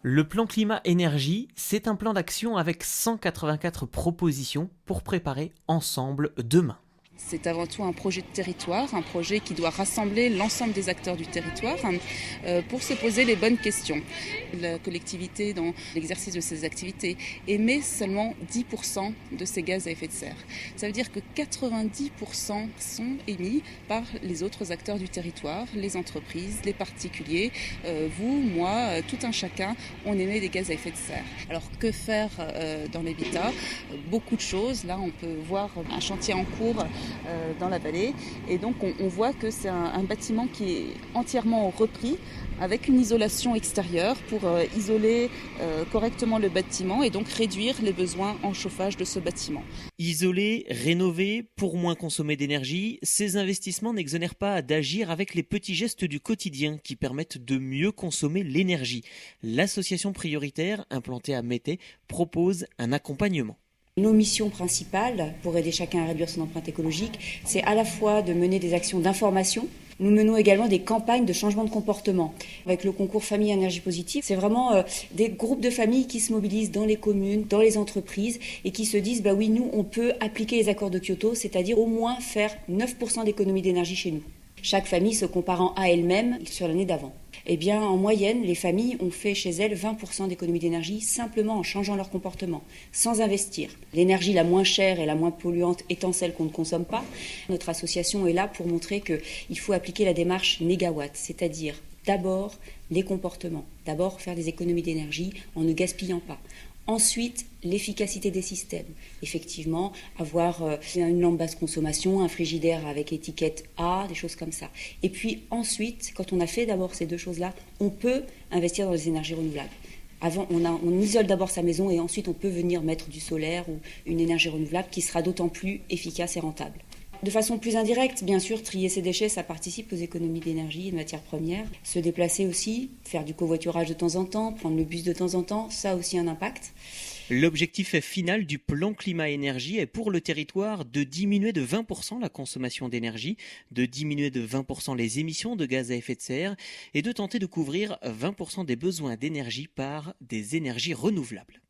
Le plan climat-énergie, c'est un plan d'action avec 184 propositions pour préparer ensemble demain. C'est avant tout un projet de territoire, un projet qui doit rassembler l'ensemble des acteurs du territoire pour se poser les bonnes questions. La collectivité, dans l'exercice de ses activités, émet seulement 10% de ces gaz à effet de serre. Ça veut dire que 90% sont émis par les autres acteurs du territoire, les entreprises, les particuliers, vous, moi, tout un chacun, on émet des gaz à effet de serre. Alors que faire dans l'habitat? Beaucoup de choses. Là, on peut voir un chantier en cours dans la vallée. Et donc on voit que c'est un bâtiment qui est entièrement repris avec une isolation extérieure pour isoler correctement le bâtiment et donc réduire les besoins en chauffage de ce bâtiment. Isoler, rénover, pour moins consommer d'énergie, ces investissements n'exonèrent pas d'agir avec les petits gestes du quotidien qui permettent de mieux consommer l'énergie. L'association prioritaire, implantée à Mettey, propose un accompagnement. Nos missions principales pour aider chacun à réduire son empreinte écologique, c'est à la fois de mener des actions d'information. Nous menons également des campagnes de changement de comportement. Avec le concours Famille Énergie Positive, c'est vraiment des groupes de familles qui se mobilisent dans les communes, dans les entreprises et qui se disent bah oui, nous on peut appliquer les accords de Kyoto, c'est-à-dire au moins faire 9% d'économie d'énergie chez nous. Chaque famille se comparant à elle-même sur l'année d'avant. Eh bien, en moyenne, les familles ont fait chez elles 20% d'économie d'énergie simplement en changeant leur comportement, sans investir. L'énergie la moins chère et la moins polluante étant celle qu'on ne consomme pas, notre association est là pour montrer qu'il faut appliquer la démarche négawatt, c'est-à-dire d'abord les comportements, d'abord faire des économies d'énergie en ne gaspillant pas. Ensuite, l'efficacité des systèmes. Effectivement, avoir une lampe basse consommation, un frigidaire avec étiquette A, des choses comme ça. Et puis ensuite, quand on a fait d'abord ces deux choses-là, on peut investir dans les énergies renouvelables. Avant, on isole d'abord sa maison et ensuite on peut venir mettre du solaire ou une énergie renouvelable qui sera d'autant plus efficace et rentable. De façon plus indirecte, bien sûr, trier ses déchets, ça participe aux économies d'énergie et de matières premières. Se déplacer aussi, faire du covoiturage de temps en temps, prendre le bus de temps en temps, ça a aussi un impact. L'objectif final du plan climat-énergie est pour le territoire de diminuer de 20% la consommation d'énergie, de diminuer de 20% les émissions de gaz à effet de serre et de tenter de couvrir 20% des besoins d'énergie par des énergies renouvelables.